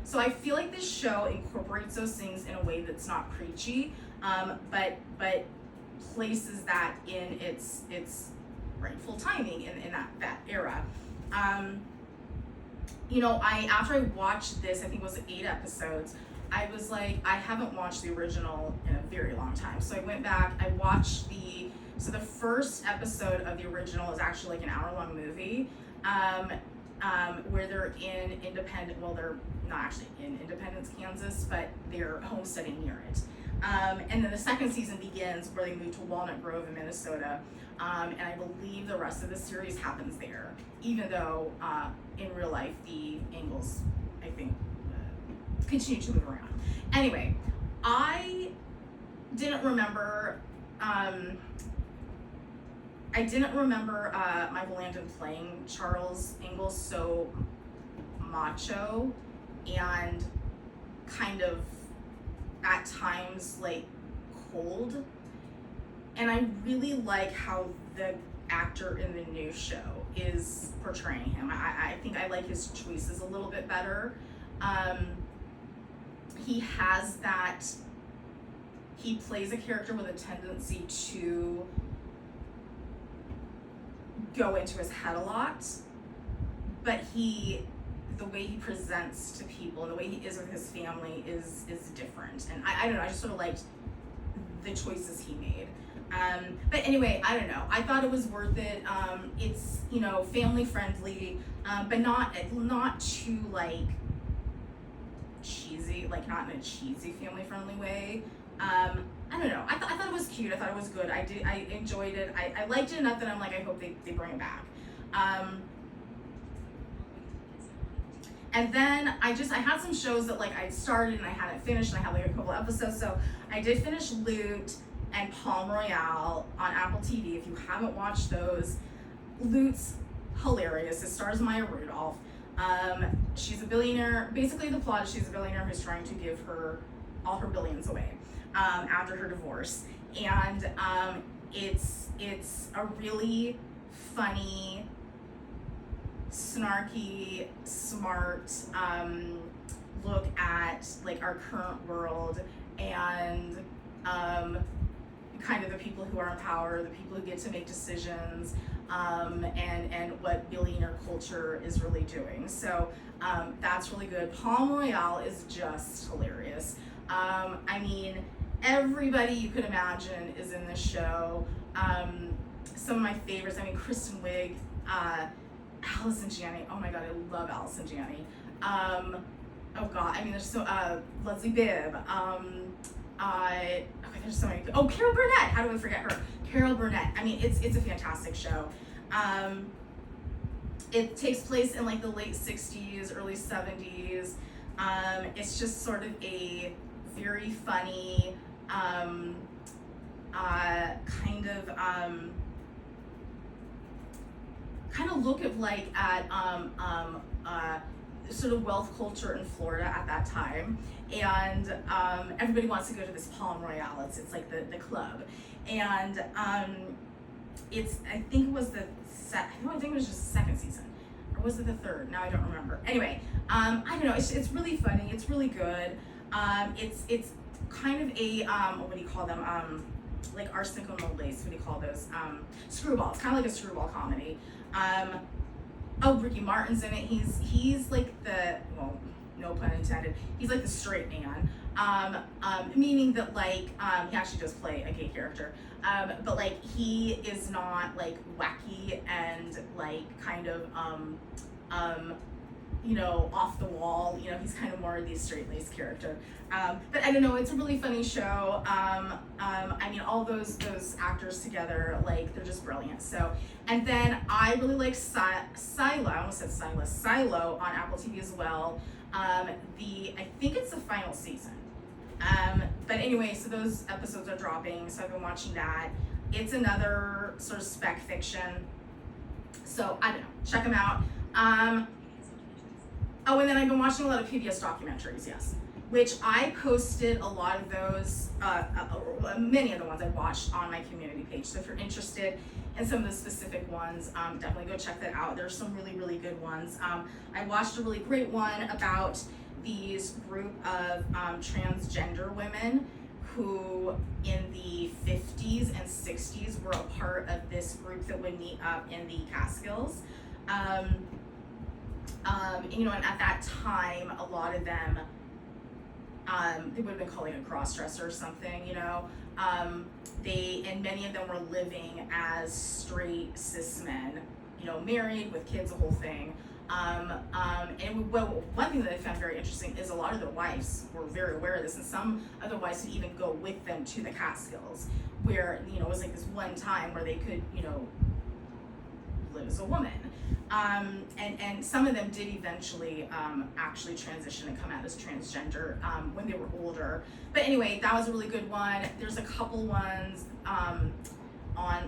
So I feel like this show incorporates those things in a way that's not preachy, but places that in its rightful timing in that era. After I watched this, I think it was 8 episodes, I was like, I haven't watched the original in a very long time. So I went back, I watched the first episode of the original is actually like an hour-long movie, where they're in they're not actually in Independence, Kansas, but they're homesteading near it. And then the second season begins where they move to Walnut Grove in Minnesota, and I believe the rest of the series happens there, even though in real life the Ingalls, I think, continue to move around. Anyway, I didn't remember Michael Landon playing Charles Ingalls so macho and kind of at times like cold. And I really like how the actor in the new show is portraying him. I think I like his choices a little bit better. He plays a character with a tendency to go into his head a lot, but the way he presents to people and the way he is with his family is different. And I don't know, I just sort of liked the choices he made. But anyway, I don't know, I thought it was worth it. It's, family friendly, but not too like cheesy, like not in a cheesy family friendly way. I don't know, I thought it was cute, I thought it was good, I enjoyed it, I liked it enough that I'm like, I hope they bring it back. And then I had some shows that like I'd started and I hadn't finished, and I had like a couple episodes, so I did finish Loot and Palm Royale on Apple TV. If you haven't watched those, Loot's hilarious. It stars Maya Rudolph. She's a billionaire. Basically the plot is she's a billionaire who's trying to give all her billions away after her divorce. And it's a really funny, snarky, smart look at like our current world and kind of the people who are in power, the people who get to make decisions, and what billionaire culture is really doing. So that's really good. Palm Royale is just hilarious. I mean, everybody you could imagine is in this show. Some of my favorites, Kristen Wiig, Allison Janney. Oh my God, I love Allison Janney. Oh God, there's so, Leslie Bibb. There's so many. Oh, Carol Burnett. How do I forget her? Carol Burnett. It's a fantastic show. It takes place in like the late 60s, early 70s. It's just sort of a very funny, kind of look of like at sort of wealth culture in Florida at that time, and everybody wants to go to this Royale. It's like the club, and it's, I think it was I think it was just the second season, or was it the third? Now I don't remember. Anyway, I don't know. It's really funny. It's really good. It's kind of a what do you call them? Like arsenic on the lace. What do you call those? Screwball. It's kind of like a screwball comedy. Oh, Ricky Martin's in it. He's like well, no pun intended. He's like the straight man. Meaning that like he actually does play a gay character. But like he is not like wacky and like kind of you know, off the wall. You know, he's kind of more of the straight-laced character. But I don't know, it's a really funny show. I mean, all those actors together, like, they're just brilliant. So, and then I really like Silo, I almost said Silas, Silo on Apple TV as well. I think it's the final season. But anyway, so those episodes are dropping, so I've been watching that. It's another sort of spec fiction. So, I don't know, check them out. Oh, and then I've been watching a lot of PBS documentaries, yes. Which I posted a lot of those, many of the ones I watched on my community page. So if you're interested in some of the specific ones, definitely go check that out. There's some really, really good ones. I watched a really great one about these group of transgender women who in the 50s and 60s were a part of this group that would meet up in the Catskills. You know, and at that time, a lot of them, they would have been called like a cross-dresser or something, you know. And many of them were living as straight cis men, you know, married with kids, the whole thing. And one thing that I found very interesting is a lot of their wives were very aware of this, and some of their wives would even go with them to the Catskills, where, you know, it was like this one time where they could, you know, live as a woman. And some of them did eventually actually transition and come out as transgender when they were older. But anyway, that was a really good one. There's a couple ones on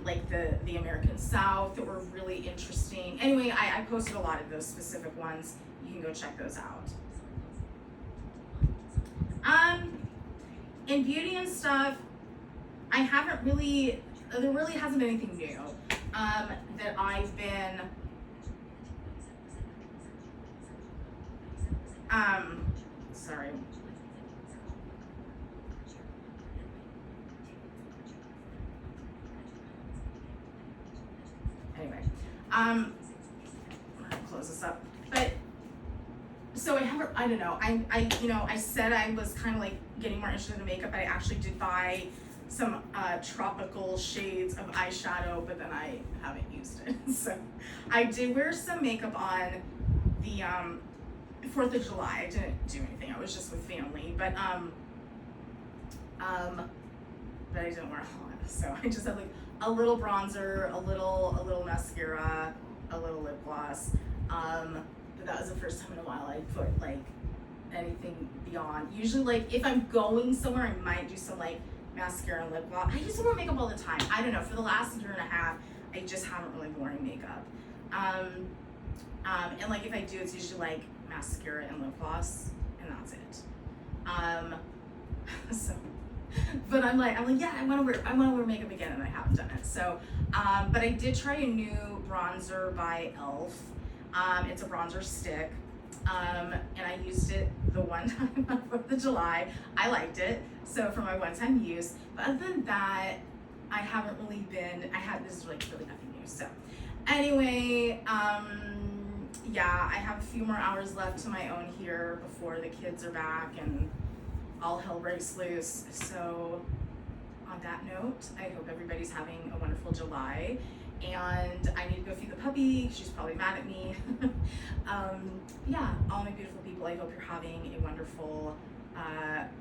like the American South that were really interesting. Anyway, I posted a lot of those specific ones. You can go check those out. In beauty and stuff, I haven't really, there really hasn't been anything new that I've been sorry. Anyway, I'm gonna close this up. But so I don't know. You know, I said I was kind of like getting more interested in makeup, but I actually did buy some tropical shades of eyeshadow, but then I haven't used it. So I did wear some makeup on the 4th of July. I didn't do anything. I was just with family, but I didn't wear a lot. So I just had like a little bronzer, a little mascara, a little lip gloss. But that was the first time in a while I put like anything beyond. Usually, like if I'm going somewhere, I might do some like mascara and lip gloss. I used to wear makeup all the time. I don't know. For the last year and a half, I just haven't really been wearing makeup. And like if I do, it's usually like mascara and lip gloss, and that's it. So, but I'm like, yeah, I want to wear makeup again, and I haven't done it. So, but I did try a new bronzer by e.l.f. It's a bronzer stick, and I used it the one time on 4th of July. I liked it, so for my one-time use. But other than that, I haven't really been. This is like really nothing new. So, anyway, yeah, I have a few more hours left to my own here before the kids are back and all hell breaks loose. So on that note, I hope everybody's having a wonderful July, and I need to go feed the puppy. She's probably mad at me. Yeah, all my beautiful people, I hope you're having a wonderful